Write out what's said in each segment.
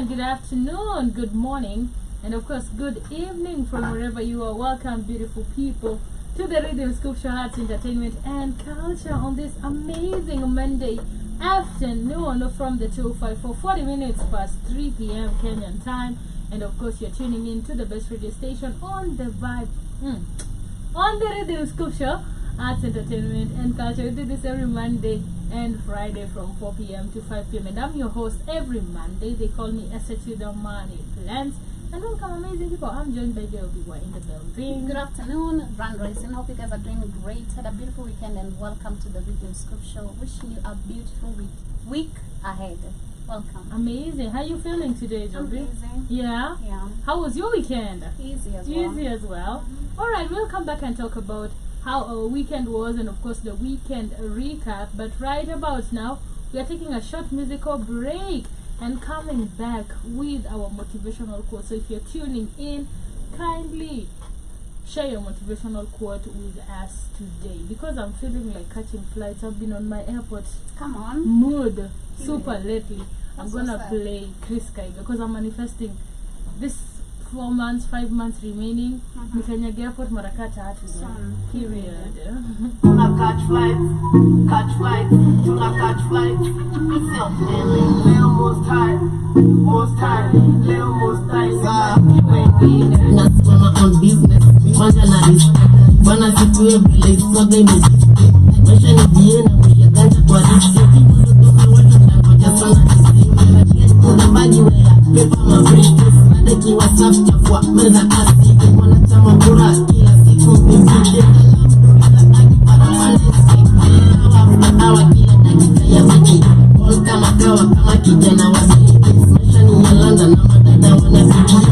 and good afternoon, good morning, and of course, good evening from wherever you are. Welcome, beautiful people, to the Rythm Scoop Show, Arts, Entertainment, and Culture on this amazing Monday afternoon from the 205 for 40 minutes past 3 p.m. Kenyan time. And of course, you're tuning in to the best radio station on the vibe, on the Rythm Scoop Show, Arts, Entertainment, and Culture. We do this every Monday and Friday from 4 p.m. to 5 p.m. And I'm your host every Monday. They call me SHU the Money Plans. And welcome, amazing people. I'm joined by JLB in the building. Good afternoon, Brand Racing. Hope you guys are doing great. Had a beautiful weekend and welcome to the Rythm Scoop Show. Wishing you a beautiful week ahead. Welcome. Amazing. How are you feeling today, JLB? Amazing. Yeah? Yeah. How was your weekend? Easy as well. Easy as well. Alright, we'll come back and talk about how our weekend was and of course the weekend recap. But right about now, we are taking a short musical break and coming back with our motivational quote. So if you're tuning in, kindly share your motivational quote with us today, because I'm feeling like catching flights. I've been on my airport mood super lately. I'm gonna play Chris Kaiga because I'm manifesting this 4 months, 5 months remaining. Nikanyage airport maraka tatu. Period. Tuna catch flights, tuna catch flights. Self-healing, leo most time, leo most time. Nasimama on business, kwanza na respect. Bwana situwe vile soga imejisikia. Maisha ni jie na mwisha ganja kwa riksi. Kutoka watu changoja sana kisimu. Kuna maji wea, pepa mafrishti. Nadeki wasafi chafua, meza kasi. Wanachama kura kila siku mziki. Awa kila dakika ya wiki. All kama kawa kama kijana wa siki. Maisha ni Yolanda na madada wanasikia.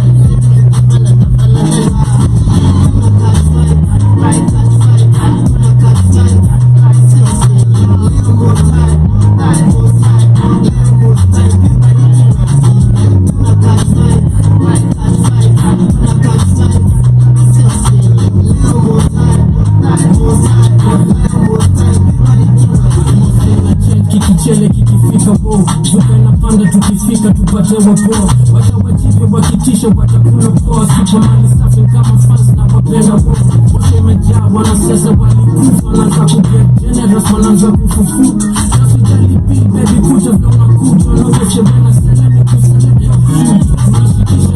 Tukifika tupate wapo wacha wajive wakitisha watakula poa supermani safi kama fans na wapenda wote wamejaa wanasiasa walikufa wanaanza kuget generous wanaanza kufufuka sasa jalipi baby kuja vya unakuja wanaogeshe bena selemi kuselemi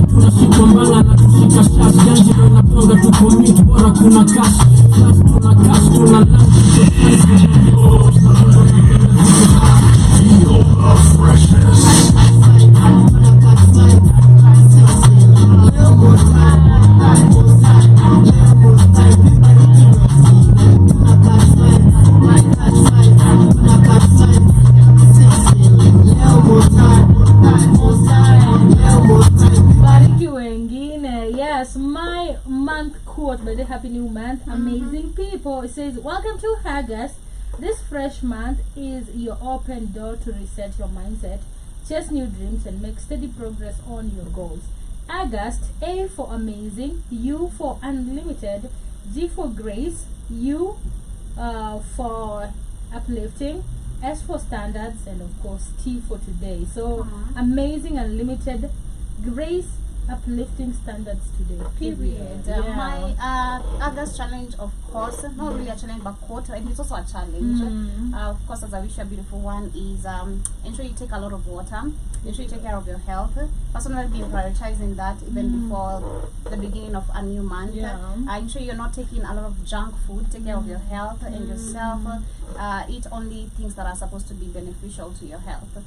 tunashika mbanga na tushika shash ganji ndo inatonga tukomit bora kuna cash tuna lunch Happy new month, amazing people. It says, welcome to August. This fresh month is your open door to reset your mindset, chase new dreams, and make steady progress on your goals. August, A for amazing, U for unlimited, G for grace, U for uplifting, S for standards, and of course T for today. So amazing, unlimited, grace, uplifting, standards today. Period. My August challenge, of course, not really a challenge but quote, and it's also a challenge. Of course, as I wish a beautiful one is ensure you take a lot of water, ensure you take care of your health. Personally, been prioritizing that even before the beginning of a new month. Ensure you're not taking a lot of junk food. Take care of your health and yourself. Eat only things that are supposed to be beneficial to your health.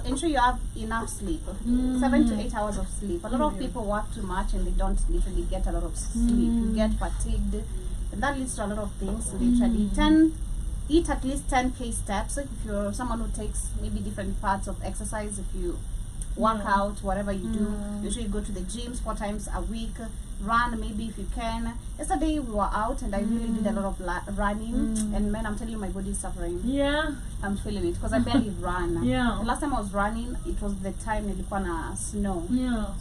Ensure you have enough sleep, 7 to 8 hours of sleep. A lot of people work too much and they don't literally get a lot of sleep. You get fatigued, and that leads to a lot of things. Literally, eat at least 10k steps. If you're someone who takes maybe different parts of exercise, if you work out, whatever you do, usually you go to the gyms 4 times a week. Run maybe if you can. Yesterday we were out and I really did a lot of running, and man, I'm telling you, my body is suffering. I'm feeling it because I barely run. The last time I was running, it was the time nilikuwa na snow.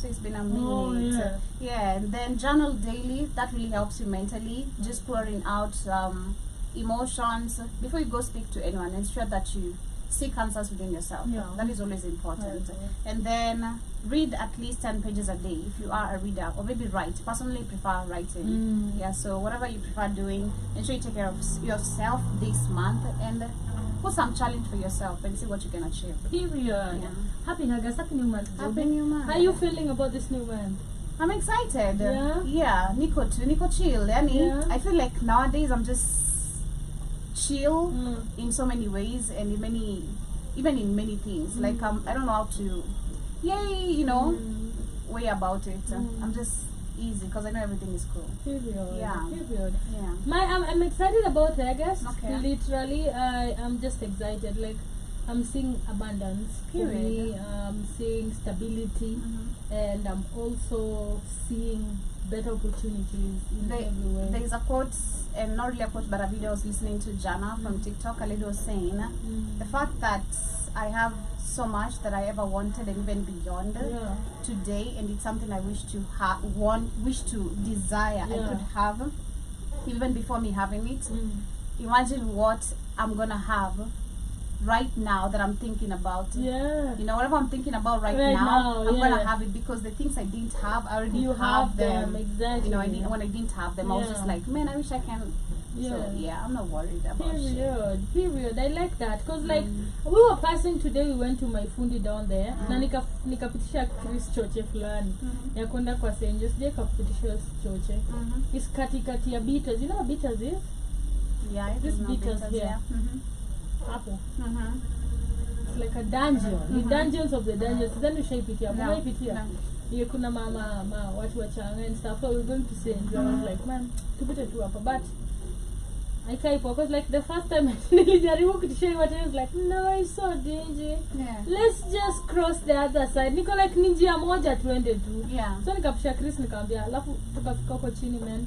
So it's been a minute. And then journal daily. That really helps you mentally, just pouring out emotions before you go speak to anyone. Ensure that you seek answers within yourself. Yeah. That is always important. Right. And then read at least 10 pages a day if you are a reader, or maybe write. Personally prefer writing. Yeah, so whatever you prefer doing, ensure you take care of yourself this month and put some challenge for yourself and see what you can achieve. Period. Yeah. Happy August, happy new month. Happy Joby. new month. How are you feeling about this new month? I'm excited. Yeah? Yeah, Nico too. Nico chill. Yeah. I feel like nowadays I'm just chill Mm. in so many ways and even in many things. Like I don't know how to way about it. I'm just easy because I know everything is cool. Period. Yeah. Period. Yeah. I'm excited about it, I guess. Okay. Literally, I'm just excited. Like, I'm seeing abundance for Period. me. I'm seeing stability, and I'm also seeing better opportunities in every way. There is a quote, and not really a quote, but a video I was listening to Jana from TikTok. A lady was saying the fact that I have so much that I ever wanted and even beyond Yeah. today, and it's something I wish to desire. I Yeah. could have even before me having it. Mm. Imagine what I'm gonna have right now that I'm thinking about. Yeah. You know, whatever I'm thinking about right Right now, now, I'm yeah. gonna have it because the things I didn't have, I already You have them, exactly. You know, when I didn't have them, I was Yeah. just like, man, I wish I can. Yeah. So yeah, I'm not worried about shit. Period. I like that because like we were passing today, we went to my fundi down there na nikapitisha Chris choche fulani ya kwenda kwa Senjo, sije kapitisha choche. It's katikati ya bitters. You know what bitters is? Yeah, I This know bitters bitters, here. yeah. Hapo. It's like a dungeon. The dungeons of the dungeons. Then we shaipitia. No, Mumaipitia. no. Yeah, kuna watu wachanga and stuff. So we were going to Senjo. I was like, man, tupite tu hapa. But I type because like the first time nilijaribu kutisha what I was like, no, it's so dingy. Yeah. Let's just cross the other side. Niko like ni njia moja tuende tu. Yeah. So nikapisha Chris nikamwambia, alafu tukafika huko chini man.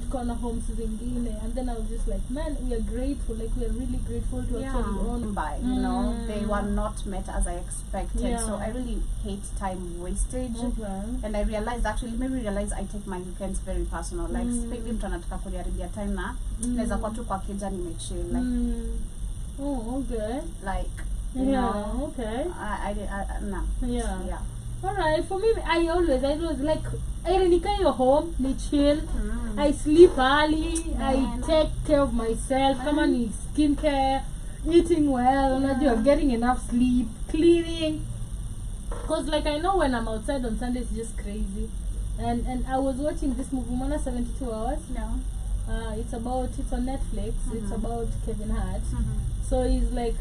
Tukaona homes zingine and then I was just like, man, we are grateful. Like we are really grateful to actually own. By you know, they were not met as I expected. Yeah. So I really hate time wastage. Okay. And I realized actually made me realize I take my weekends very personal. Like sipendi mtu anataka kuniharibia time na naweza kuwa tu kwa keja nimechill like Oh, okay. like you Yeah, know, okay. I no. Yeah. Alright, for me, I always like, I your home, ni chill, I sleep early, I take care of myself, come on, skincare, eating well, unajua, getting enough sleep, cleaning. Because like I know when I'm outside on Sunday, it's just crazy. And I was watching this movie, Mona 72 Hours. No. It's on Netflix. It's about Kevin Hart. So he's like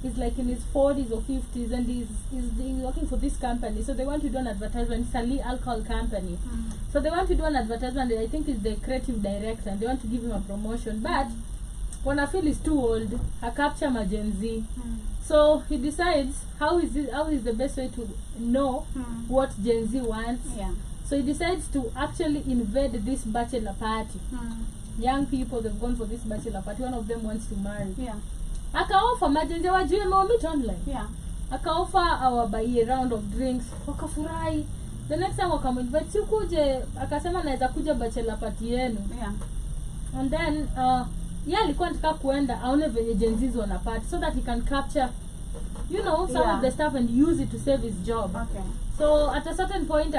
in his 40s or 50s, and he's working for this company. So they want to do an advertisement. It's a Lee alcohol company. So they want to do an advertisement. I think he's the creative director, and they want to give him a promotion. But when I feel he's too old, I capture my Gen Z. So he decides how is the best way to know what Gen Z wants. Yeah. So he decides to actually invade this bachelor party. Young people, they've gone for this bachelor party. One of them wants to marry. Yeah. Akaofa majenzi wajue meet online. Yeah. Akaofa awabuy a round of drinks. Wakafurahi. The next time wakaminvite si kuje, akasema naweza kuja bachelor party yenu. Yeah. And then alikuwa anataka kuenda aone venye Gen Z's wana party so that he can capture some of the stuff and use it to save his job. Okay. So at a certain point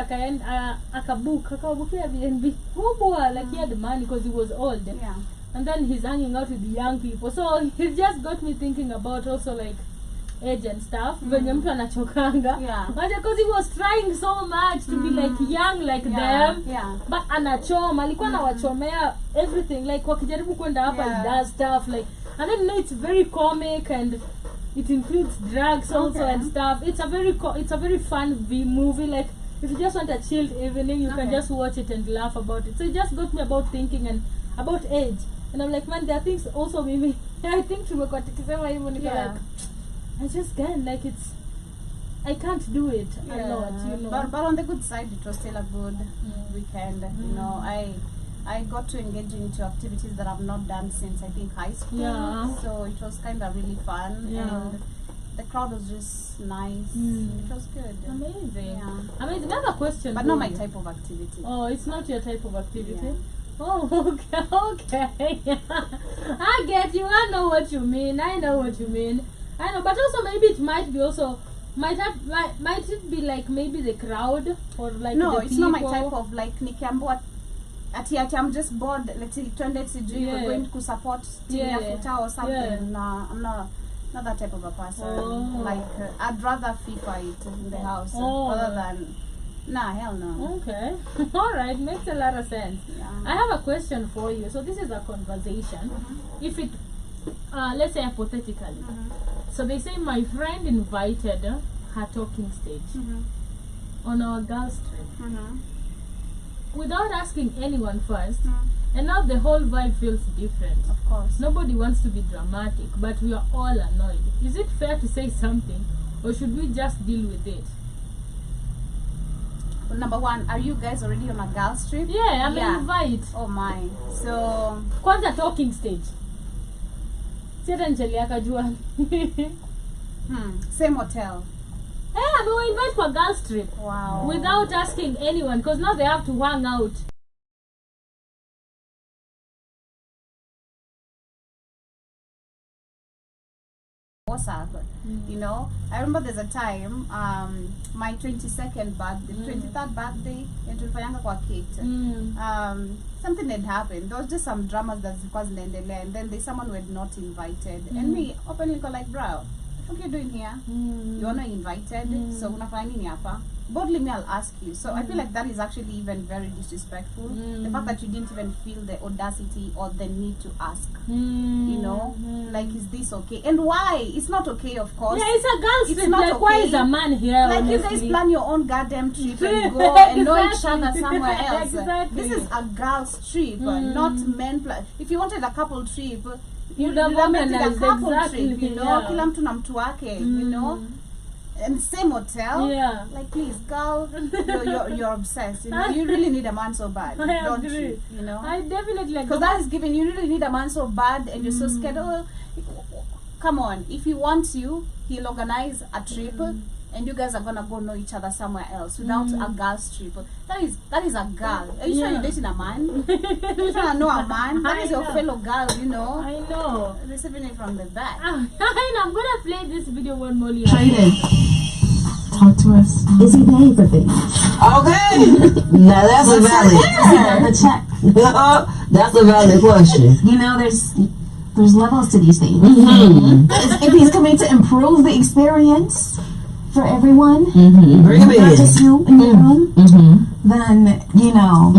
akabukia BNB kubwa, like he had money because he was old. Yeah. And then he's hanging out with the young people. So he just got me thinking about also like age and stuff. Venye mtu anachokanga. Yeah. Because he was trying so much to be like young like them. Yeah. But anachoma. Alikuwa anawachomea everything. Like wakijaribu kwenda hapa, he does stuff. Like, and then it's very comic and it includes drugs also and stuff. It's a very fun movie. Like if you just want a chilled evening, you can just watch it and laugh about it. So it just got me about thinking and about age. And I'm like, man, there are things also maybe I think tumekuwa tukisema hivyo niko like I just can't, like I can't do it a lot, But on the good side, it was still a good weekend. You know, I got to engage into activities that I've not done since I think high school. Yeah. So it was kind of really fun. Yeah. And the crowd was just nice. It was good. Amazing. Yeah. Amazing. Another question. But not my type of activity. Oh, it's not your type of activity? Yeah. Oh, okay. I get you. I know what you mean. I know, but also maybe it might be also might it be like maybe the crowd or like No, the it's people? not my type of like nikiambiwa ati I'm just bored. Let's say twende sijui we're going to support team ya futa or something. Yeah. Nah, I'm not that type of a person. Oh. Like I'd rather FIFA it in the house rather than hell no. Okay. All right, makes a lot of sense. Yeah. I have a question for you. So this is a conversation. If it let's say hypothetically. So they say my friend invited her talking stage on our girls trip without asking anyone first, and now the whole vibe feels different. Of course. Nobody wants to be dramatic, but we are all annoyed. Is it fair to say something, or should we just deal with it? Number one, are you guys already on a girls trip? Yeah, I'm an invite. Oh my. So Kwanza talking stage. Siata ncheli akajua. Same hotel. Hey, I'm going to invite for a girls trip. Wow. Without asking anyone, because now they have to hang out. WhatsApp, you know. I remember there's a time, my 22nd birthday, 23rd birthday, and tulifanyanga kwa cake. Something had happened. There was just some dramas that wasn't endelea, and then there's someone who had not invited, and me openly go like, bro, what are you doing here? You're not invited, so unafanya nini hapa? Boldly me, I'll ask you. So I feel like that is actually even very disrespectful. The fact that you didn't even feel the audacity or the need to ask. You know, like, is this okay? And why? It's not okay, of course. Yeah, it's a girl's It's trip. not Like, okay. why is a man here? Like, honestly? you guys plan your own goddamn trip and go and know each other somewhere else. Exactly. This is a girl's trip, not men plan. If you wanted a couple trip, You'd you'd have have made it a organized, couple exactly, trip, you know, yeah. kila mtu na mtu wake, you know. And same hotel. Yeah. Like, please, girl, you're obsessed. You know, you really need a man so bad, I don't agree. you? You know, I definitely like because that is given. You really need a man so bad, and you're so scared. Oh, come on! If he wants you, he'll organize a trip, and you guys are gonna go know each other somewhere else without a girl's trip. That is a girl. Are you sure you're dating a man? You're trying to know a man? That is your fellow girl. You know. I know. Receiving it from the back. I'm gonna play this video one more. Traded. Talk to us. Is he paying for things? Okay. Now that's a valid. The check. That's a valid question. You know, there's levels to these things. If he's coming to improve the experience for everyone, Bring him not in. just you and your room, then, you know,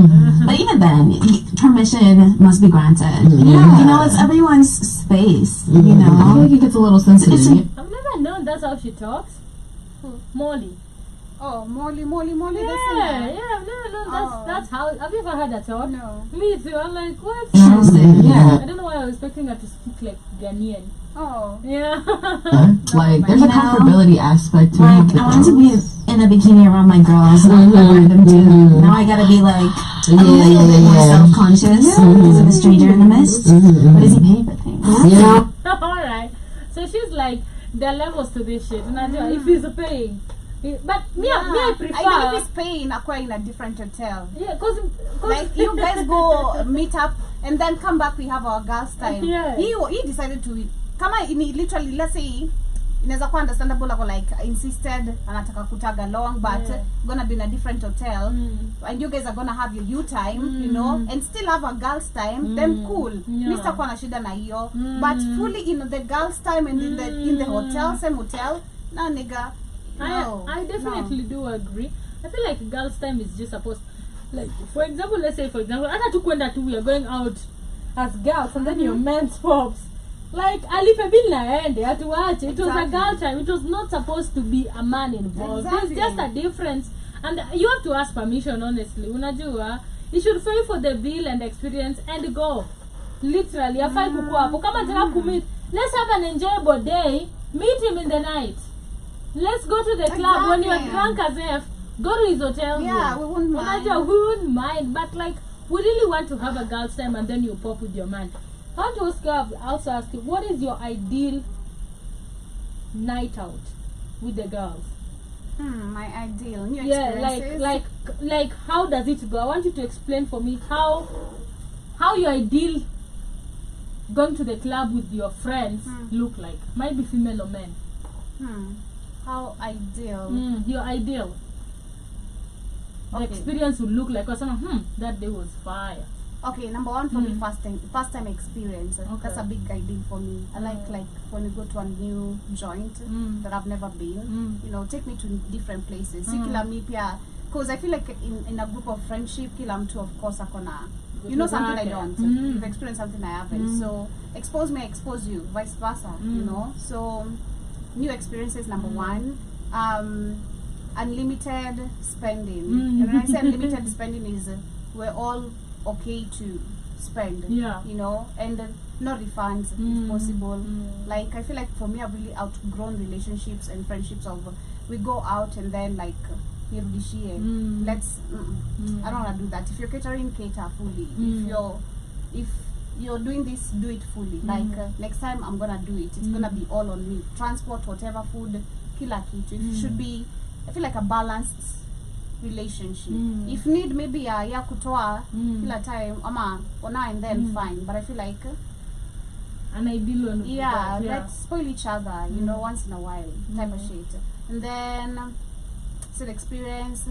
but even then, permission must be granted. You know, it's everyone's space, you know. I feel like it gets a little sensitive. I've never known that's how she talks. Molly. Oh, Molly, the Yeah, singer. I've never known that's how. Have you ever heard that talk? No. Me too. I'm like, what? Yeah. I don't know why I was expecting her to speak like Ghanaian. Oh. Yeah. Like, there's a You know, comfortability aspect to like, it. I want to be in a bikini around my girls, and I want them to. Now I gotta be like a little bit more self-conscious because of a stranger in the midst. But is he paying for things? You know? Alright. So she's like, there are levels to this shit. And I know if he's paying. But me, I prefer. Even if he's paying, acquire in a different hotel. Yeah, because Like, you guys go meet up and then come back, we have our girls' time. Yeah. He decided to, kama literally, let's say, inaweza kuwa understandable ako like insisted anataka kutag along, but gonna be in a different hotel and you guys are gonna have your you time, you know, and still have a girls time, then cool. Mr. Kwa na shida na hiyo, but fully in the girls time and in the hotel, same hotel, nah nigga. No, I definitely do agree. I feel like girls' time is just supposed, like, for example, let's say, hata tu kwenda tu, we are going out as girls, and then your men's pops. Like, alipe bill na ende, atuache. It was a girl time. It was not supposed to be a man involved. Exactly. There's just a difference. And you have to ask permission, honestly. Unajua, you should pay for the bill and experience and go. Literally, afai kukua hapo. Kama nataka kumit, let's have an enjoyable day. Meet him in the night. Let's go to the club when you're drunk as F. Go to his hotel. Yeah, we wouldn't mind. Unajua, we wouldn't mind. But like, we really want to have a girl's time and then you pop with your man. I want to also ask you, what is your ideal night out with the girls? My ideal new Yeah, experiences. like how does it go? I want you to explain for me how your ideal going to the club with your friends look like? Might be female or men. How ideal. Your ideal. The experience would look like, or someone, that day was fire. Okay, number one for me, first time experience. That's a big ideal for me. I like when you go to a new joint that I've never been. You know, take me to different places. Kila mi pia, because I feel like in a group of friendship, kila mtu of course akona. You know something I don't. You've experienced something I haven't. So expose me, I expose you, vice versa. You know. So new experiences, number one. Unlimited spending. And when I say unlimited spending is we're all okay to spend. You know, and no refunds if possible. Like I feel like for me I've really outgrown relationships and friendships of we go out and then like let's I don't wanna do that. If you're catering, cater fully. If you're doing this, do it fully. Like next time I'm gonna do it. It's gonna be all on me. Transport, whatever, food, kila kitu. It should be, I feel like, a balanced relationship. If need maybe ya kutoa kila time ama ona and then fine. But I feel like an ideal one. Let's spoil each other, you know, once in a while type of shit. And then experience,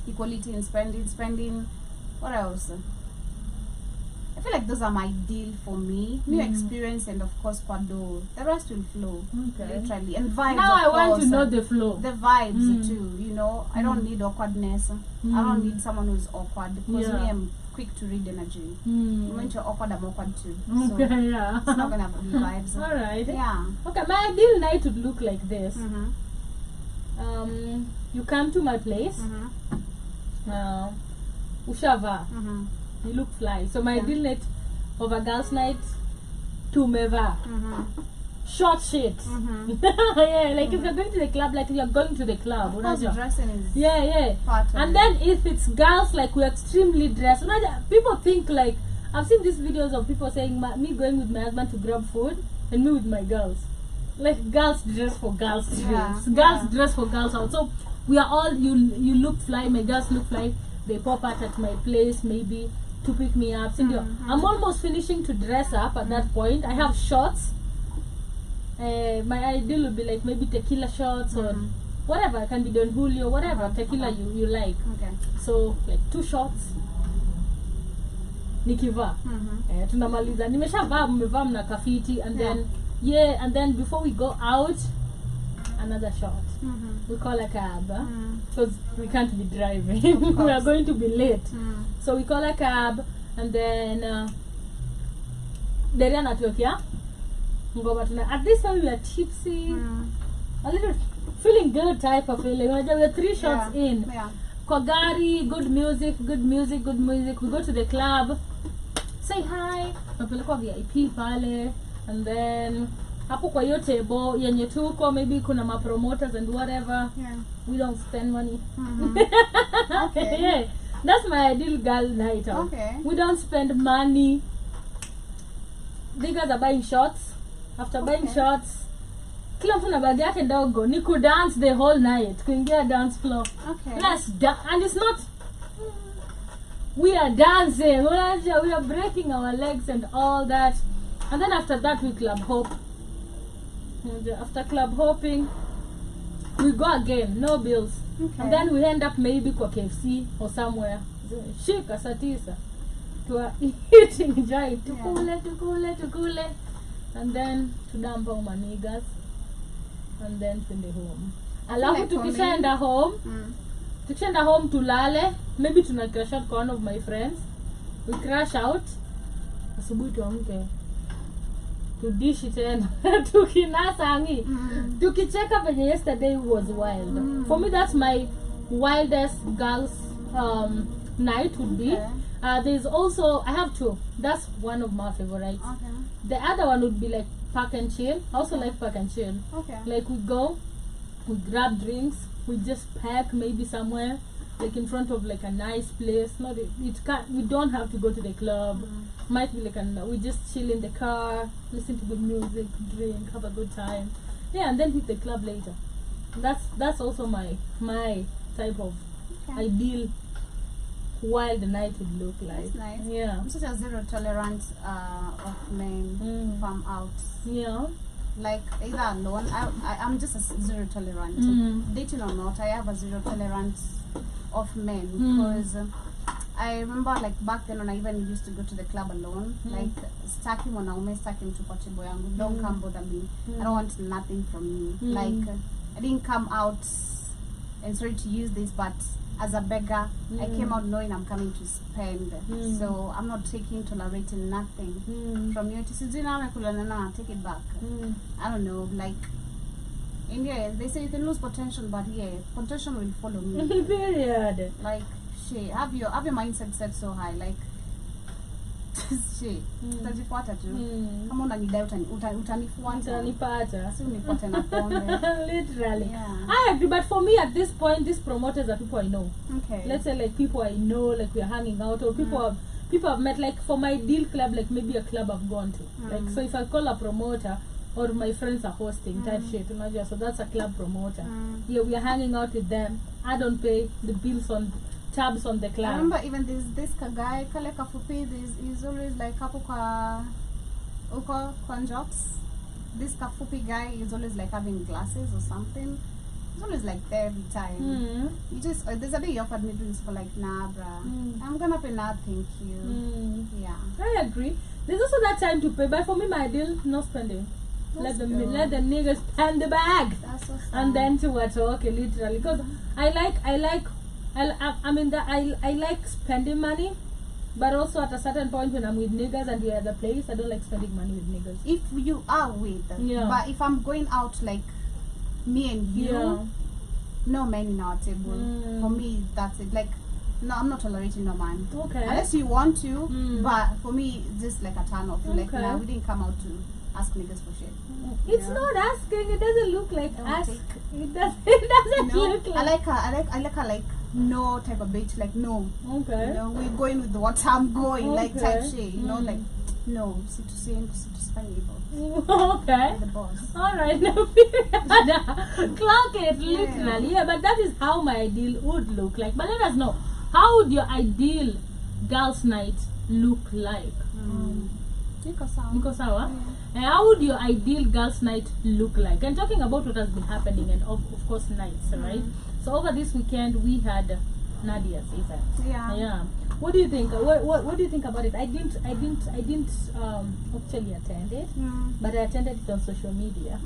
equality in spending. What else? I feel like those are my ideal for me. New experience and of course Pado. The rest will flow. Literally. And vibes. Now I want course. to know the flow. The vibes too, you know. I don't need awkwardness. I don't need someone who's awkward because me I'm quick to read energy. When you're awkward, I'm awkward too. So it's not gonna be vibes. Alright. Yeah. Okay, my ideal night would look like this. You come to my place. Ushava. You look fly. So my ideal night of a girls' night, tumeva. Short shit. Like if you're going to the club, like if you're going to the club. Dressing is part of and then if it's girls, like we're extremely dressed. People think like, I've seen these videos of people saying me going with my husband to grab food and me with my girls. Like girls dress for girls trips. Girls dress for girls out. So we are all, you look fly, my girls look fly. They pop out at my place maybe to pick me up. I'm almost finishing to dress up at that point. I have shots. My ideal would be like maybe tequila shots or whatever. It can be Don Julio, whatever tequila you like. So like 2 shots. Nikiva. Tunamaliza. Nimeshavaa mmevaa mna kafiti and then and then before we go out, another shot. We call a cab because we can't be driving. We are going to be late. So we call a cab and then at this point we are tipsy, a little feeling good type of feeling. We're 3 shots in. Kogari, good music. We go to the club, say hi, VIP pale, and then hapo kwa hiyo table yenye tuko maybe kuna ma promoters and whatever. We don't spend money. That's my ideal girl night out. We don't spend money. They guys are buying shots. After buying shots, kila mtu na bag yake ndogo. Ni ku dance the whole night. Kuingia dance floor. Let's dance. And it's not, we are dancing. We are breaking our legs and all that. And then after that we club hop. After club hopping, we go again, no bills. And then we end up maybe kwa KFC or somewhere. Shika satisa. To are eating joy. Tukule. And then to dump our niggas. And then to the home. Alafu tukishaenda home. Tukishaenda home tulale. Maybe tuna crash out kwa one of my friends. We crash out. Asubuhi tuamke. Tudishi tena. Tukinasa tukicheka venye yesterday was wild. For me that's my wildest girls night would be. There's also, I have 2. That's one of my favorites. The other one would be like park and chill. I also like park and chill. Like we go, we grab drinks, we just pack maybe somewhere, like in front of like a nice place. We don't have to go to the club. Might be like we just chill in the car, listen to good music, drink, have a good time. And then hit the club later. That's also my type of ideal wild night would look like. That's nice. Yeah. I'm such a zero tolerance of men if I'm out. Yeah. Like either alone, I'm just a zero tolerant. Dating or not, I have a zero tolerance of men because I remember like back then when I even used to go to the club alone, like staki mwanaume, staki mtu kwa table yangu, don't come bother me. I don't want nothing from you. Like I didn't come out, and sorry to use this, but as a beggar, I came out knowing I'm coming to spend. So I'm not tolerating nothing from you. Take it back. I don't know, like India, they say you can lose potential, but yeah, potential will follow me. Period. Like shit, have your mindset set so high, like shit, utajifuata tu. Kama unanidai utanifuata. Utanipata. Si unifuate na pombe. Literally. Yeah. I agree, but for me at this point, these promoters are people I know. Okay. Let's say like people I know, like we are hanging out, or people I've met, like for my deal club, like maybe a club I've gone to. Like so if I call a promoter or my friends are hosting type shit, so that's a club promoter. Yeah, we are hanging out with them. I don't pay the bills on tabs on the club. I remember even this guy kale kafupi, he's always like hapo kwa uko conjocks. This kafupi guy is always like having glasses or something. He's always like there every time. You just there's a day he offered me drinks for like nah bruh. I'm gonna pay nah, thank you. Yeah. I agree. There's also that time to pay, but for me my deal, no spending. Let the niggas spend the bag. That's so sad. And then to what okay, literally, because I like spending money, but also at a certain point when I'm with niggas and we're at the place, I don't like spending money with niggas. If you are with but if I'm going out like me and you, no men in our table. For me, that's it. Like, no, I'm not tolerating no man. Okay. Unless you want to, but for me, it's just like a turn off. Like, nah, we didn't come out to ask niggas for shit. It's not asking. It doesn't look like ask. It doesn't look like. I like a like no type of bitch. Like no. Okay. You know, we're going with what I'm going. Like type shit. You know, like no. Sit to spend evil. Okay. The boss. All right. No period. Clock it literally. Yeah, but that is how my ideal would look like. But let us know, how would your ideal girls' night look like? Niko sawa. And how would your ideal girls' night look like? And talking about what has been happening, and of course nights, right? So over this weekend we had Nadia's event. Yeah. What do you think? What do you think about it? I didn't actually attend it, but I attended it on social media.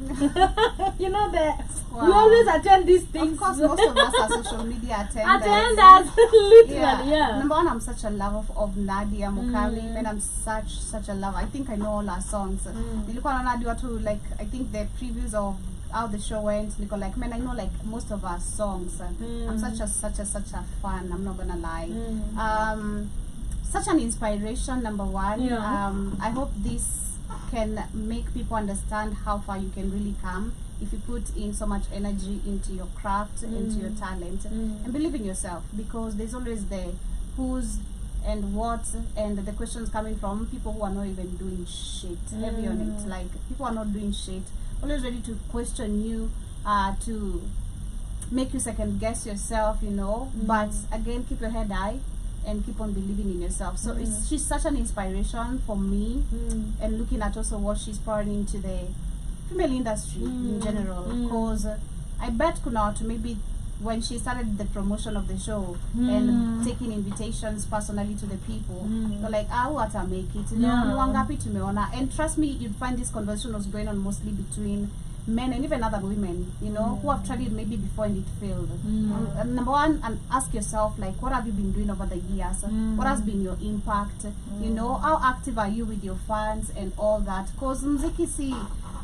You know that we always attend these things. Of course, most of us are social media attenders. Attenders, literally, yeah. Number one, I'm such a lover of Nadia Mukami, and I'm such a lover. I think I know all her songs. Nilikuwa na Nadia too, like I think the previews of how the show went, Nico, like man, I know like most of our songs. I'm such a fan, I'm not gonna lie. Such an inspiration, number one. I hope this can make people understand how far you can really come if you put in so much energy into your craft, into your talent, and believe in yourself, because there's always the who's and what, and the questions coming from people who are not even doing shit. Heavy on it, like people are not doing shit, always ready to question you, to make you second guess yourself, you know. But again, keep your head high and keep on believing in yourself. So she's such an inspiration for me, and looking at also what she's pouring into the female industry in general, because I bet Kunal maybe when she started the promotion of the show and taking invitations personally to the people, they're like, what I make it, and trust me, you'd find this conversation was going on mostly between men and even other women, you know, who have tried it maybe before and it failed. Number one, and ask yourself, like, what have you been doing over the years? What has been your impact? You know, how active are you with your fans and all that? Because mziki si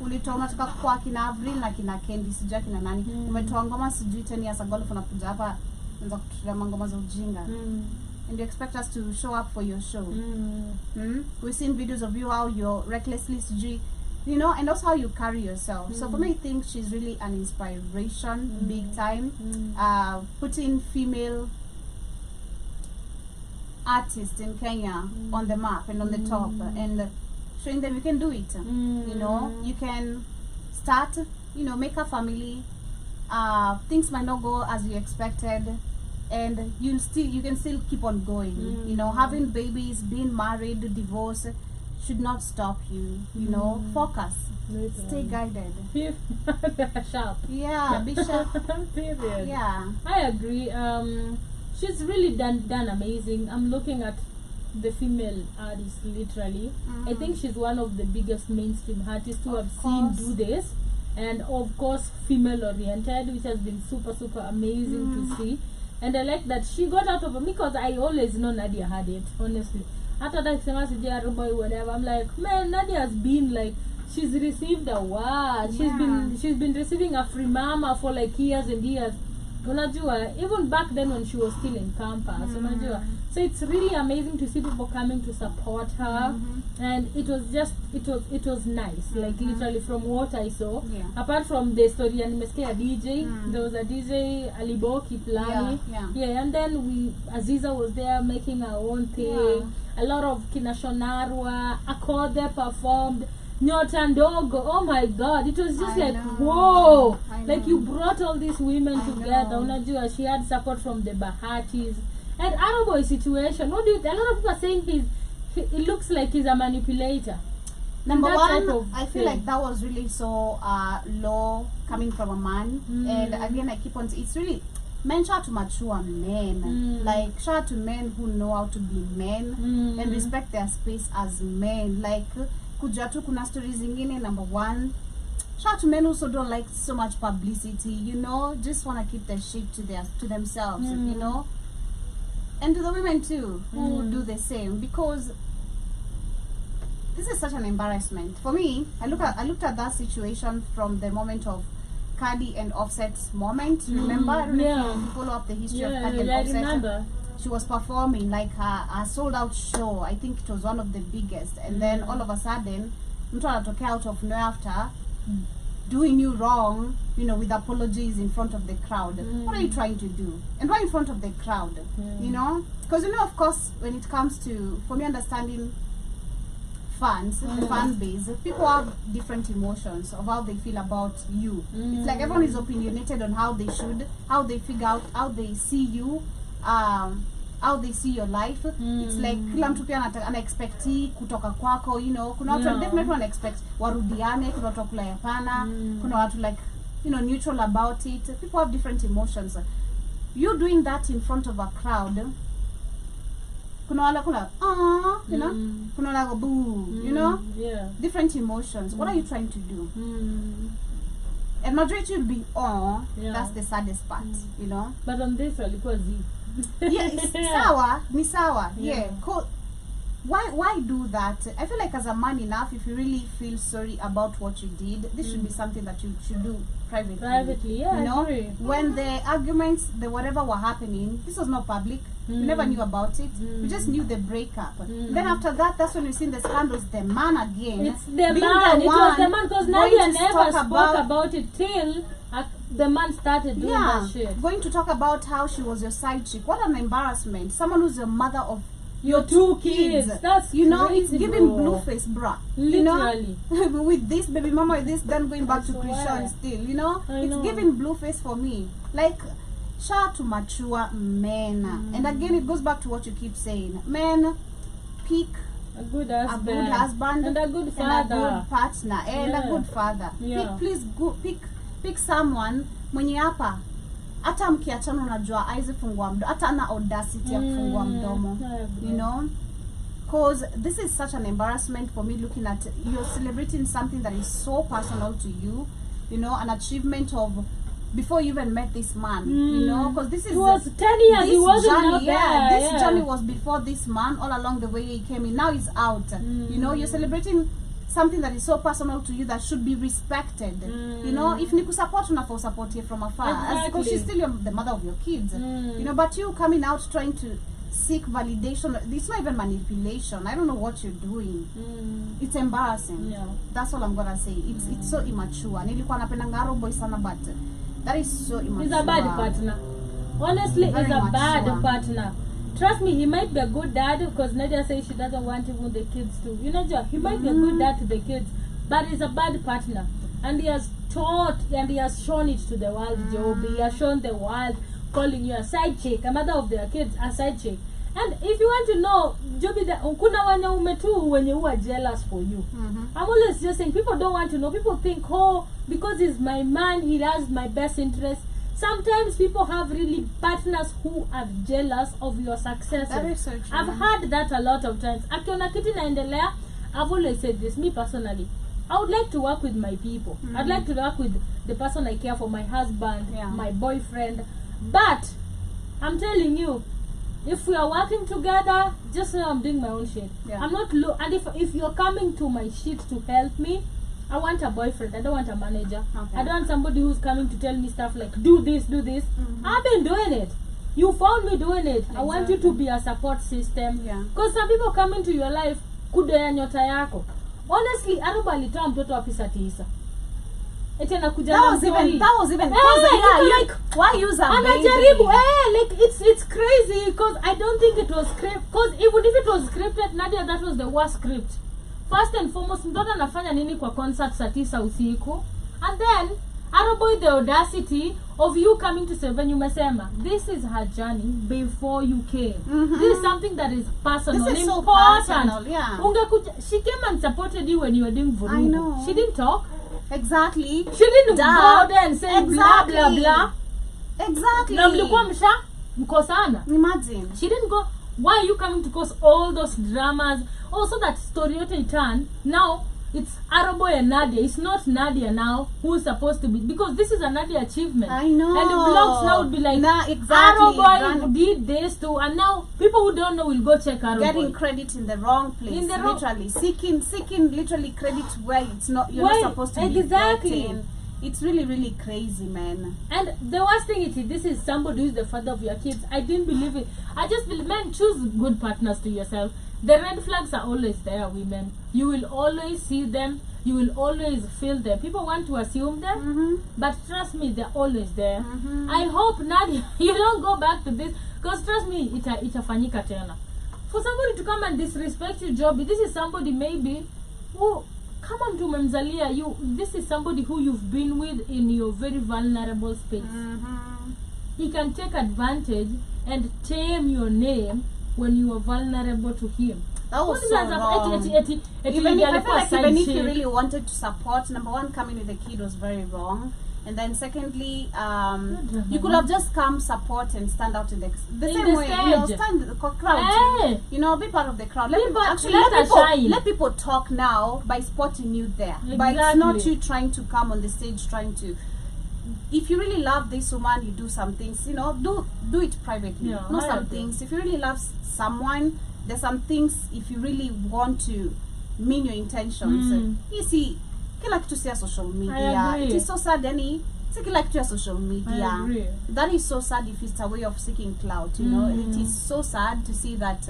ulitoa unataka kwa kina Avril na kina Candy, sijua kina nani, umetoa ngoma sijui 10 years ago, unakuja hapa unaweza kutulia ngoma za ujinga, and you expect us to show up for your show. We've seen videos of you how you're recklessly sijui, you know, and also how you carry yourself. So for me, I think she's really an inspiration, big time. Putting female artists in Kenya on the map and on the top, and showing them you can do it. You know, you can start, you know, make a family. Things might not go as you expected, and you can still keep on going. You know, having babies, being married, divorce should not stop you. You know, focus, stay guided. Sharp. Yeah, be sharp. Period. Yeah. I agree. She's really done amazing. I'm looking at the female artist literally. I think she's one of the biggest mainstream artists who have seen do this, and of course female oriented, which has been super amazing to see. And I like that she got out of it, because I always know Nadia had it, honestly. After that whatever, I'm like, man, Nadia has been like, she's received awards. She's been receiving a free mama for like years and years. Unajua, even back then when she was still in campus, unajua. So it's really amazing to see people coming to support her, and it was nice, like literally from what I saw. Apart from the story, and DJ, there was a DJ Aliboki Plani, and then Aziza was there making her own thing. A lot of Kinashonarwa, Akode performed. Nyota Ndogo, oh my god, it was just whoa, like you brought all these women together. Unajua, she had support from the Bahatis. And Araboy's situation, what do you, a lot of people are saying it looks like he's a manipulator. Number one, I feel like that was really so low coming from a man. And again, I keep on, it's really, men shout to mature men. Like, shout to men who know how to be men and respect their space as men. Like, kujatu kuna stories zingine. Number one, shout to men who also don't like so much publicity, you know, just want to keep their shit to themselves, you know, and to the women too who do the same, because this is such an embarrassment for me. I looked at that situation from the moment of Cardi and Offset's moment. Remember? If you follow up the history of Cardi and Offset. I remember. She was performing like a sold out show. I think it was one of the biggest. And then all of a sudden, mtu anatokea out of nowhere after doing you wrong, you know, with apologies in front of the crowd. What are you trying to do? And why in front of the crowd? You know? Because, you know, of course, when it comes to, for me, understanding fans, the fan base, people have different emotions of how they feel about you. It's like everyone is opinionated on how they should, how they figure out, how they see you, how they see your life. It's like kila mtu pia ana expect kutoka kwako, you know. Kuna watu definitely wana expect warudiane, kuna watu kula yapana, kuna watu like, you know, neutral about it. People have different emotions. You doing that in front of a crowd, kuna wala kuna you know, kuna wala boo, you know, different emotions. What are you trying to do? And majority will be that's the saddest part, you know. But on this alikuwa zi. Sawa, ni sawa. Cool. Why do that? I feel like as a man enough, if you really feel sorry about what you did, this should be something that you should do privately. You know, when the arguments, the whatever were happening, this was not public. We never knew about it. We just knew the breakup. Then after that, that's when we seen the scandals. The man again. It's the man. It was the man, because Nadia never spoke about it till the man started doing that shit. Going to talk about how she was your side chick. What an embarrassment. Someone who's the mother of your two kids. That's, you know, crazy, it's giving blue face, bruh. Literally. You know? With this baby mama, with this, then going back to Christian still, you know? It's giving blue face for me. Like, shout to mature men. And again, it goes back to what you keep saying. Men, pick a good husband and a good father, and a good partner, and a good father. Pick someone mwenye hapa hata mkiachana unajua haizi fungua mdomo, hata ana audacity ya kufungua mdomo, you know, because this is such an embarrassment for me, looking at you're celebrating something that is so personal to you, you know, an achievement of before you even met this man, you know, because this is, it was 10 years he wasn't there. This journey was before this man, all along the way he came in. Now he's out. You know, you're celebrating something that is so personal to you that should be respected. You know, if Niku support unafo support here from afar, because she's still the mother of your kids. You know, but you coming out trying to seek validation, it's not even manipulation. I don't know what you're doing. It's embarrassing. That's all I'm gonna say. It's so immature. Nilikuwa napenda ngaro boy sana, but that is so immature. He's a bad partner. Honestly, he's a bad partner. Trust me, he might be a good dad, because Nadia says she doesn't want even the kids to. You know, he might be a good dad to the kids, but he's a bad partner. And he has taught and he has shown it to the world, Joby. He has shown the world calling you a side chick, a mother of their kids a side chick. And if you want to know, Joby, kuna wanaume tu wenye who are jealous for you. I'm always just saying, people don't want to know. People think, oh, because he's my man, he has my best interest. Sometimes people have really partners who are jealous of your success. That is so true. I've heard that a lot of times. Akiona kitu inaendelea, I've always said this, me personally, I would like to work with my people. I'd like to work with the person I care for, my husband, my boyfriend. But I'm telling you, if we are working together, just know I'm doing my own shit. I'm not and if you're coming to my shit to help me, I want a boyfriend. I don't want a manager. I don't want somebody who's coming to tell me stuff like do this, do this. I've been doing it. You found me doing it. I want you to be a support system. Because some people come into your life kudea nyota yako. Honestly, Aruba alitoa mtoto wa pisa 9. That was even like why use a baby? Like it's crazy because I don't think it was scripted. Because even if it was scripted, Nadia, that was the worst script. First and foremost, mtoto anafanya nini kwa concert saa 9 usiku? And then Aruba, the audacity of you coming to say when you mesema, this is her journey before you came. This is something that is personal, this is important. So personal, she came and supported you when you were doing Vurugu. I know. She didn't talk. Exactly. She didn't go there and say blah blah blah. Exactly. Na mlikuwa mkosana. Imagine. She didn't go. Why are you coming to cause all those dramas? Also that story yote turn. Now it's Aroboy and Nadia. It's not Nadia now who's supposed to be, because this is a Nadia achievement. I know. And the blogs now would be like, Aroboy did this too, and now people who don't know will go check Aroboy. Getting credit in the wrong place. In the literally seeking literally credit where it's not. You're not supposed to be getting. It's really, really crazy, man. And the worst thing is, this is somebody who's the father of your kids. I didn't believe it. I just believe, man, choose good partners to yourself. The red flags are always there, women. You will always see them. You will always feel them. People want to assume them, but trust me, they're always there. I hope, Nadia, you don't go back to this, because trust me, itafanyika tena. For somebody to come and disrespect you, Joby, this is somebody maybe who, come on to Memzalia, this is somebody who you've been with in your very vulnerable space. He can take advantage and tame your name when you are vulnerable to him. That was so wrong. Even if you really wanted to support, number one, coming with the kid was very wrong. And then secondly, you could have just come support and stand out in the same way. You know, stand in the crowd. You know, be part of the crowd. Let people talk now by spotting you there. Exactly. But it's not you trying to come on the stage trying to. If you really love this woman, you do some things. You know, do it privately. Yeah, not some things. If you really love someone, there's some things. If you really want to mean your intentions, you see. Kila kitu siya social media. It is so sad, Danny. Si kila kitu ya social media. That is so sad if it's a way of seeking clout, you know. And it is so sad to see that.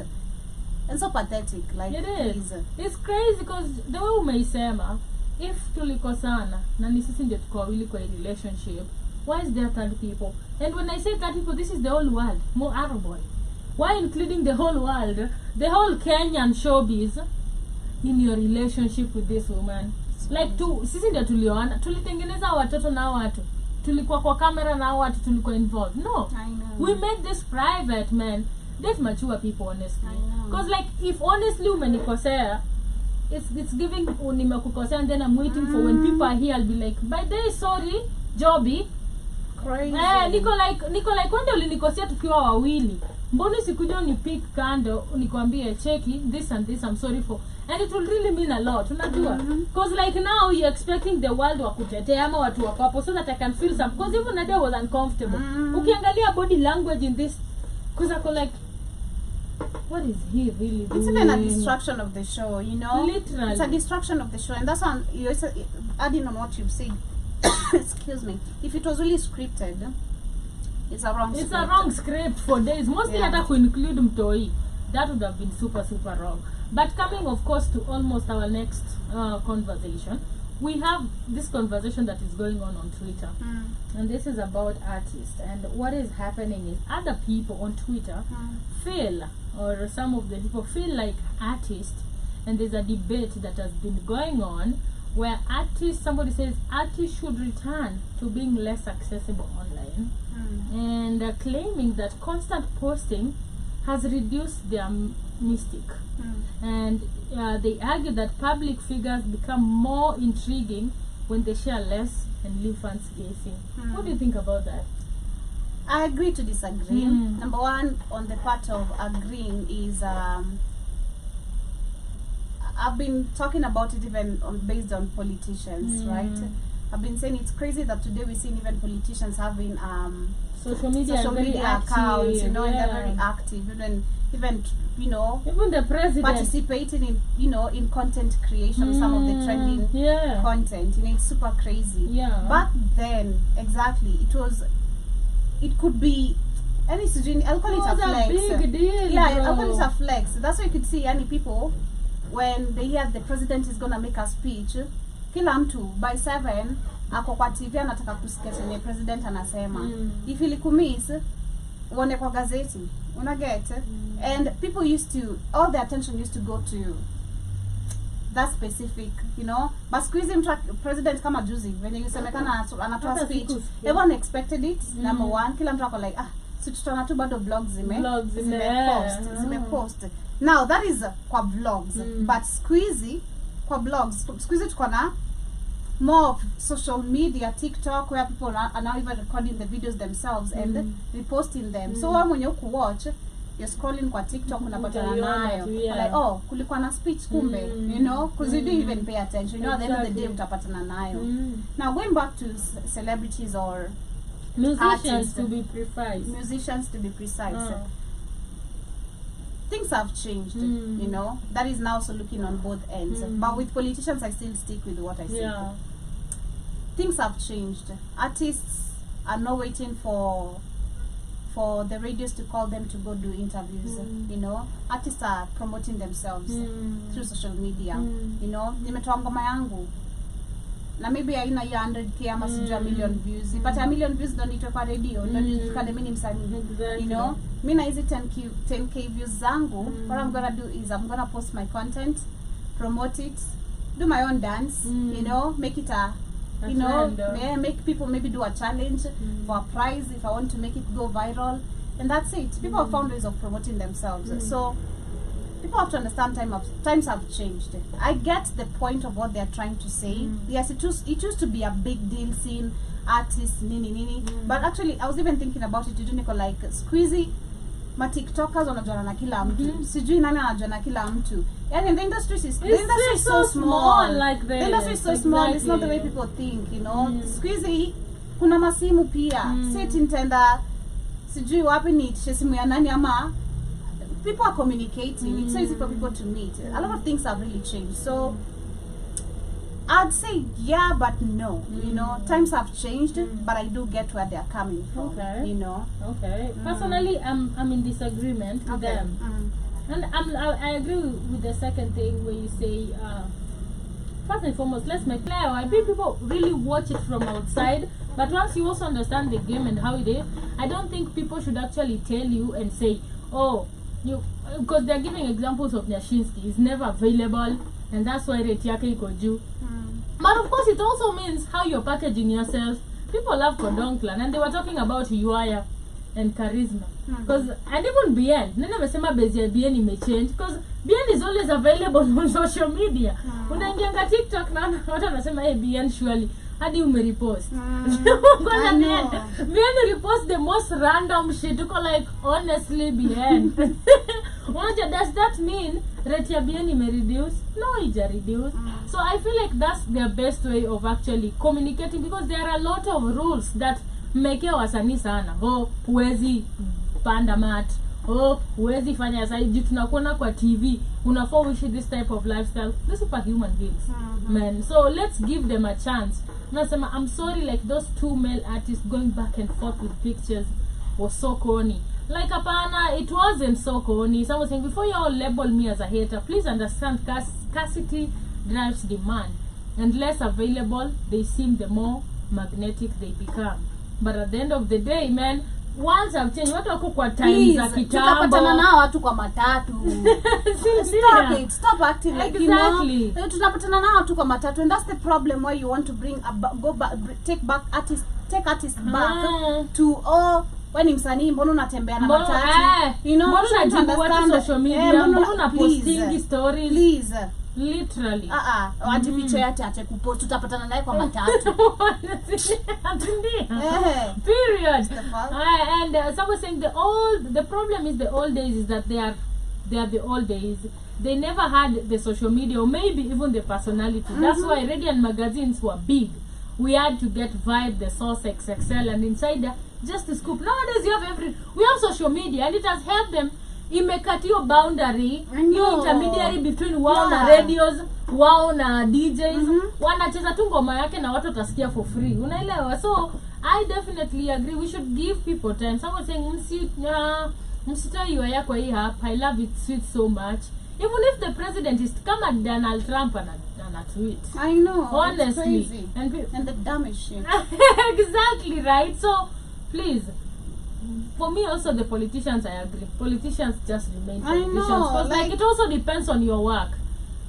And so pathetic. Like it is. It's crazy because the way umeisema, if tulikosana na ni sisi ndio tuko wawili kwa relationship, why is there third people? And when I say third people, this is the whole world. More Aroboy. Why including the whole world, the whole Kenyan showbiz in your relationship with this woman? Like sisi ndio tulioana, tulitengeneza watoto na watu, tulikuwa kwa kamera na watu, tulikuwa involved. No, I know. We made this private, man. That's mature people, honestly. Because like if honestly umenikosea, it's giving nimekukosea, and then I'm waiting for when people are here, I'll be like, by the way, sorry Joby. Crazy. Niko like kwenda ulinikosea tukiwa wawili, mbona sikuja unipick kando unikwambie cheki this and this, I'm sorry for, and it will really mean a lot, unajua. Because like now you're expecting the world wakutetea ama watu wako hapo so that I can feel some, because even Nadia was uncomfortable. Ukiangalia body language in this, because I go like, what is he really doing? It's even a distraction of the show, you know. Literally, it's a distraction of the show, and that's on you. Adding on what you've said. Excuse me. If it was really scripted, it's a wrong. It's a wrong script for days. Mostly, hata to include mtoi, that would have been super wrong. But coming, of course, to almost our next conversation, we have this conversation that is going on Twitter, and this is about artists. And what is happening is other people on Twitter feel, or some of the people feel like artists, and there's a debate that has been going on where somebody says artists should return to being less accessible online, and claiming that constant posting has reduced their mystic. And they argue that public figures become more intriguing when they share less and leave fans guessing. What do you think about that? I agree to disagree. Number one, on the part of agreeing is I've been talking about it even based on politicians, right? I've been saying it's crazy that today we've seen even politicians having social media accounts, active, and they're very active, even even the president participating in in content creation, some of the trending content, it's super crazy. Back then, exactly, it could be any I'll call it a flex. Big deal, I'll call it a flex. That's why you could see any people when they hear the president is gonna make a speech, kila mtu by 7 ako kwa TV anataka kusikia chenye president anasema. If ilikumiss uone kwa gazeti, una get? And people used to, all the attention used to go to that specific, but squeezing president kama juzi when yusemekana anatoa speech, everyone expected it. Number one, kila mtu ako like si tutaona tu bado vlogs zimepost. Now that is kwa vlogs, but squeezy kwa blogs, squeezy tuko na more of social media, TikTok, where people are now even recording the videos themselves and reposting them. So when you watch, you're scrolling kwa TikTok, unapatana nayo, like, oh, kulikuwa na speech kumbe, because you didn't even pay attention. At the end of the day, utapatana nayo. Now going back to celebrities or musicians artists, to be precise. Things have changed, that is now also looking on both ends. But with politicians, I still stick with what I say. Things have changed. Artists are not waiting for the radios to call them to go do interviews. Artists are promoting themselves through social media. Nimetoa ngoma yangu na maybe haina ya 100k ama sijua million views, but a million views don't need kwa radio, don't need kwa mimi msanii. Mimi na hizi 10k views zangu, what I'm gonna do is I'm gonna post my content, promote it, do my own dance, make it make people maybe do a challenge for a prize if I want to make it go viral, and that's it. People have found ways of promoting themselves. So people have to understand times have changed. I get the point of what they're trying to say. Yes, it used to be a big deal seeing artists nini. But actually, I was even thinking about it. Like squeezy, ma TikTokers wanajuana na kila mtu. Sijui nani anajua na kila mtu. And the industry is so small. Like the industry is so small. It's not the way people think. Squeezy, kuna masimu pia. Sit intenda. Sijui wapi ni simu ya nani ama. People are communicating. It's so easy for people to meet. A lot of things have really changed. So I'd say yeah, but no. Times have changed, but I do get where they're coming from. Okay. Personally, I'm in disagreement with them, and I agree with the second thing where you say, first and foremost, let's make clear. I think people really watch it from outside, but once you also understand the game and how it is, I don't think people should actually tell you and say, oh, because they're giving examples of Nyashinsky is never available and that's why rate yake iko juu. But of course it also means how you're packaging yourself. People love Kodonklan and they were talking about Uaya and charisma. Because and even BN, nene mesema bezi ya BN imechange because BN is always available on social media. Unaingia TikTok na watu wanasema hey BN surely hadi umerepost. BN repost the most random shit. Uko like honestly BN. Does that mean rate ya BN imereduce? No, ija reduce. So I feel like that's their best way of actually communicating because there are a lot of rules that make wasanii sana. Oh, huwezi panda mat. Oh, huwezi fanya saidi tunakuona kwa TV. Unafaa wish this type of lifestyle. These are human beings. Man, so let's give them a chance. Nasema I'm sorry, like those two male artists going back and forth with pictures was so corny. Like apana, it wasn't so corny. So I was saying before you all label me as a hater, please understand scarcity drives demand. And less available they seem, the more magnetic they become. But at the end of the day, man, once I've changed, watu wako kwa time za kitambo. Tutapatana nao watu kwa matatu. Stop acting like exactly. Tutapatana nao watu kwa matatu, and that's the problem where you want to bring take artists back to wewe ni msanii, mbona unatembea na Mbona- matatu? mbona trying to unajibu watu understand social the- media, mbona please, unapostingi stories? please. Literally. Ati picha yake ate kupost, tutapatana naye kwa matatu. Period. The fuck? And someone saying the problem is the old days is that they are the old days. They never had the social media or maybe even the personality. That's why radio and magazines were big. We had to get Vibe, the Source, XXL, and Insider just to scoop. Nowadays we have social media and it has helped them. Imekat hiyo boundary, hiyo intermediary between wao na radios, wao na DJs, wanacheza tu ngoma yake na watu watasikia for free. Unaelewa? So I definitely agree, we should give people time. Someone saying msitoe hiyo yako hii hapa. I love it sweet so much. Even if the president is kama Donald Trump ana tweet. I know. Honestly. It's crazy. And the dumbest shit. Exactly, right? So please, for me also the politicians, I agree. Politicians just remain politicians. Because like it also depends on your work.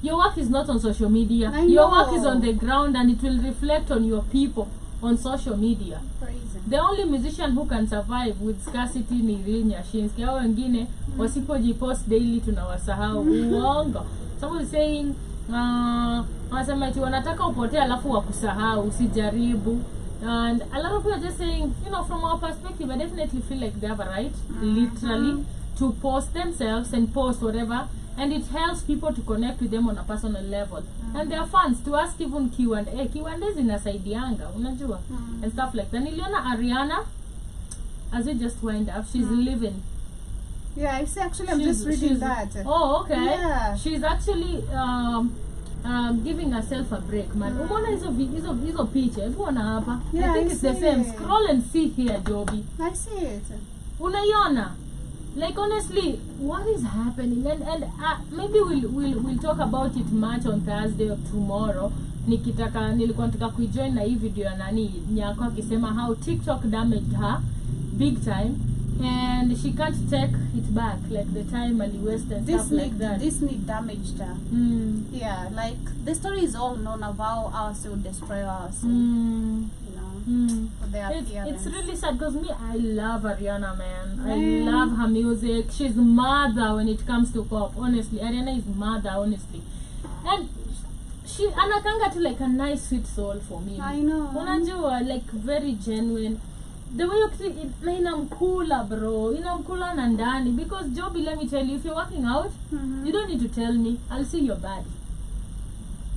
Your work is not on social media. Your work is on the ground and it will reflect on your people on social media. Crazy. The only musician who can survive with scarcity ni Lil Nyashinski. Hao wengine wasipojipost daily tunawasahau. Uongo. Someone is saying wanasema eti wanataka upotea alafu wakusahau, usijaribu. And a lot of people are just saying, from our perspective, I definitely feel like they have a right, literally, to post themselves and post whatever, and it helps people to connect with them on a personal level. And their fans, to ask even Q&A. Q&A zinasaidianga, unajua, and stuff like that. Niliona Ariana, as we just wind up, she's living. Yeah, I see. Actually, I'm just reading that. Oh, okay. Yeah. She's actually giving herself a break, man. Umeona hizo picha? Umeona hapa? Yeah, I think I it's the see same. it. Scroll and see here, Joby. I see it. Unaiona? Like honestly, what is happening? And maybe we'll talk about it much on Thursday or tomorrow. Nilikuwa nataka kujoin na hii video ya nani Nyako akisema how TikTok damaged her big time. And she can't take it back, like the time and the West and stuff like that. Disney damaged her. Yeah, like the story is all known of how ours will destroy us. For their It's really sad because me, I love Ariana, man. I love her music. She's mother when it comes to pop. Honestly, Ariana is mother, honestly. And she anakanga to like a nice sweet soul for me. I know. Unajua, like very genuine. The way you treat it, inamkula bro, inamkula na ndani. Because Joby, let me tell you, if you're working out, you don't need to tell me. I'll see your body.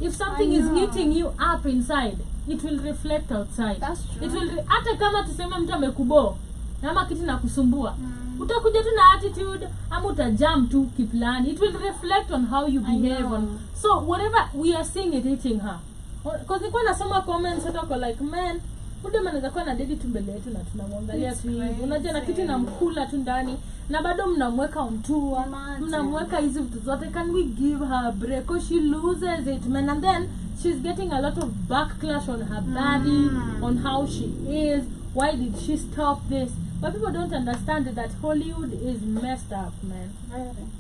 If something is eating you up inside, it will reflect outside. That's true. It will hata kama tuseme mtu amekubo ama kitu na kusumbua, utakuja tu na attitude ama utajam tu kiplani. It will reflect on how you behave on. So whatever we are seeing it eating her. Because nilikuwa nasoma comments watu like, man, Muda manaweza kuwa na dedi tu mbele yetu na tunamwangalia tu hivi. Unajua na kitu namkula tu ndani na bado mnamweka on tour. Mnamweka hizi vitu zote. Can we give her a break? Because she loses it, man. And then she's getting a lot of backlash on her body, on how she is. Why did she stop this? But people don't understand that Hollywood is messed up, man.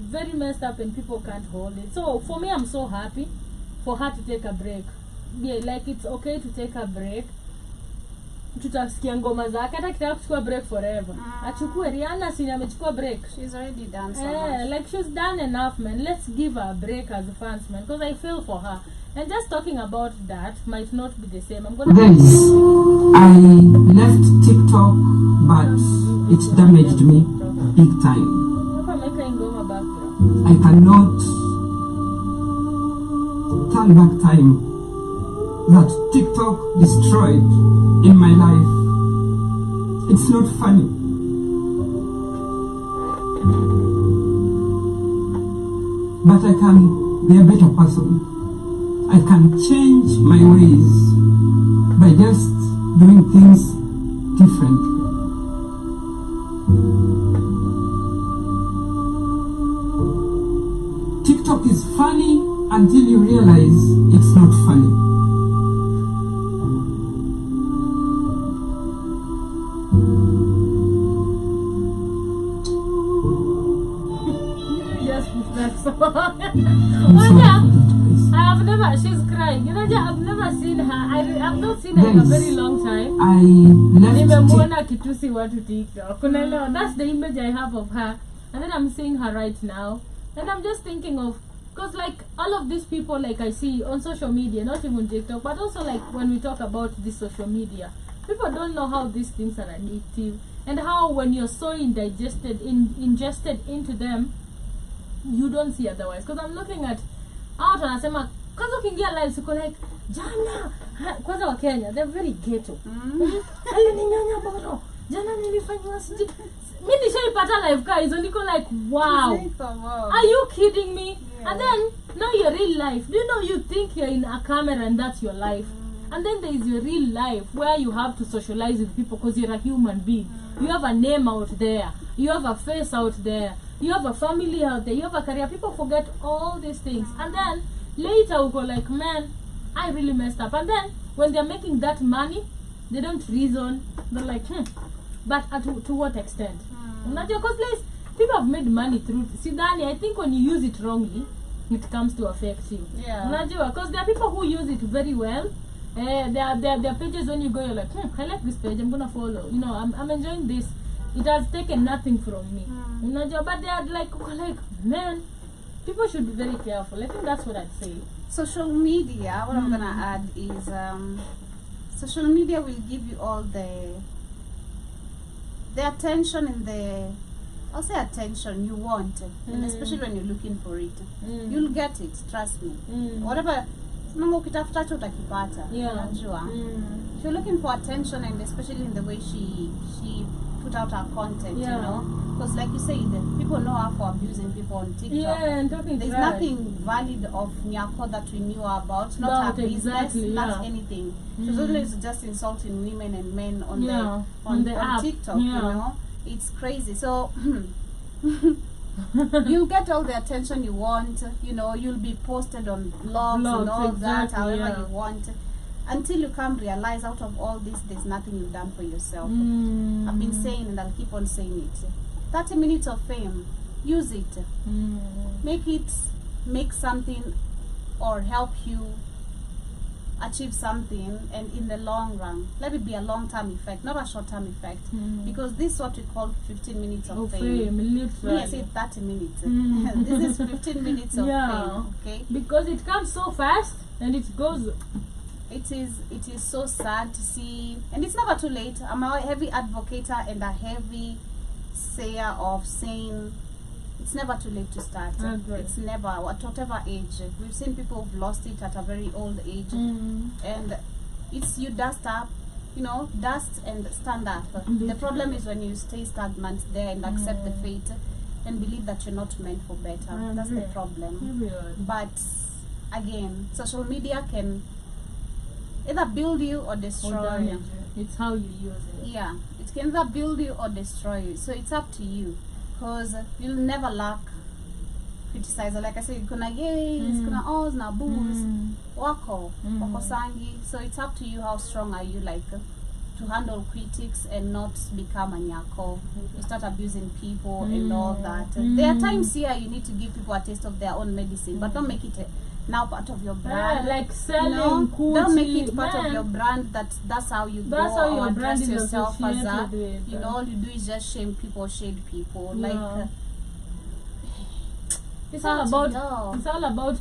Very messed up, and people can't hold it. So for me, I'm so happy for her to take a break. Yeah, like it's okay to take a break. Tutasikia ngoma zake hata kitaka kuchukua break forever. Achukue Rihanna si amechukua break. She's already done so much. Like she's done enough, man. Let's give her a break as fans, man, because I feel for her. And just talking about that might not be the same. I'm gonna Guys, I left TikTok, but it damaged me big time. I cannot turn back time that TikTok destroyed in my life. It's not funny. But I can be a better person. I can change my ways by just doing things differently. TikTok is funny until you realize it's not funny. Yes, that's all. have never. She's crying. You know, I've never seen her. I've not seen her in a very long time. I left Nimemwona kitusi watu TikTok. Kunaelewa? That's the image I have of her. And then I'm seeing her right now. And I'm just thinking of, because like all of these people like I see on social media, not even TikTok, but also like when we talk about this social media, people don't know how these things are addictive and how when you're so ingested into them, you don't see otherwise. Because I'm looking at out and I say, kwanza ukiingia live siko like jana kwanza wa Kenya, they're very ghetto. Alininyanya boro jana nilifanywa siji mimi nishaipata live guys and niko like wow, are you kidding me? Yeah. And then now your real life, do you know, you think you're in a camera and that's your life, and then there is your real life where you have to socialize with people because you're a human being. You have a name out there, you have a face out there, you have a family out there, you have a career. People forget all these things, and then later we go like, man, I really messed up. And then when they're making that money, they don't reason. They're like, but to what extent? Because people have made money through Sidani. I think when you use it wrongly, it comes to affect you. Yeah. Because there are people who use it very well. There are pages when you go, you're like, I like this page, I'm gonna follow. You know, I'm enjoying this. It has taken nothing from me. But they are like, man, people should be very careful. I think that's what I'd say. Social media, what I'm gonna add is social media will give you all the attention and I'll say attention you want, and especially when you're looking for it, you'll get it, trust me. Whatever Mungu ukitafuta utakipata. Unajua. If you're looking for attention, and especially in the way she put out her content, you know, because like you said, people know her for abusing people on TikTok. And talking there's nothing valid of Nyako that we knew about, not her business, not anything. She's always just insulting women and men on on TikTok, you know. It's crazy. So you'll get all the attention you want, you know, you'll be posted on blogs and all that, however you want, until you come realize out of all this, there's nothing you've done for yourself. I've been saying, and I'll keep on saying it, 30 minutes of fame, use it. Make something or help you achieve something, and in the long run, let it be a long-term effect, not a short-term effect, because this is what we call 15 minutes of fame. Me, I say 30 minutes. This is 15 minutes of fame, okay? Because it comes so fast and it goes. It is so sad to see, and it's never too late. I'm a heavy advocate and a heavy sayer of saying it's never too late to start. It's never, at whatever age. We've seen people who've lost it at a very old age, and it's you dust up, you know, dust and stand up. The problem is when you stay stagnant there and accept the fate and believe that you're not meant for better. That's the problem. But again, social media can either build you or destroy you. It's how you use it. Yeah, it can either build you or destroy you. So it's up to you, because you'll never lack criticizer. Like I said, kuna gays, kuna ohs, na boos, wako sangi. So it's up to you how strong are you, like, to handle critics and not become a nyako. You start abusing people and all that. There are times here you need to give people a taste of their own medicine, but don't make it now part of your brand. Like selling, you know? Don't make it part of your brand. That's how you that's go how your or brand dress is yourself as a, with, you know, all you do is just shame people, shade people. Like it's all about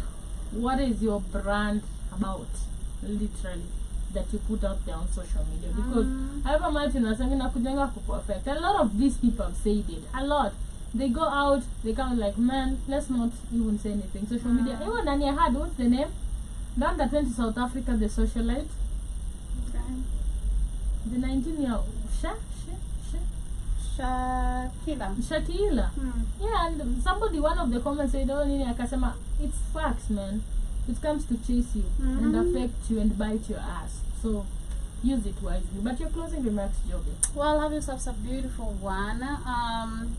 what is your brand about, literally, that you put out there on social media. Because however much perfect, a lot of these people have said it a lot. They go out, they come like, man, let's not even say anything. Social media. Even Nani had, what's the name? Down that went to South Africa, the socialite. The 19-year-old Shakila. Yeah, and somebody, one of the comments said, oh, Nini Akasema, it's facts, man. It comes to chase you and affect you and bite your ass. So use it wisely. But your closing remarks, Joby. Well, have yourselves a beautiful one.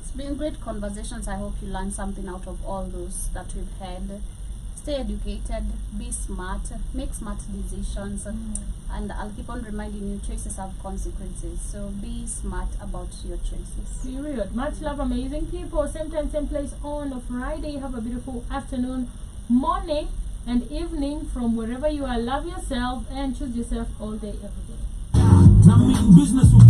It's been great conversations. I hope you learned something out of all those that we've had. Stay educated, be smart, make smart decisions, and I'll keep on reminding you, choices have consequences. So be smart about your choices. Period. Much love, amazing people. Same time, same place on a Friday. Have a beautiful afternoon, morning, and evening from wherever you are. Love yourself and choose yourself all day, every day. Now mean business will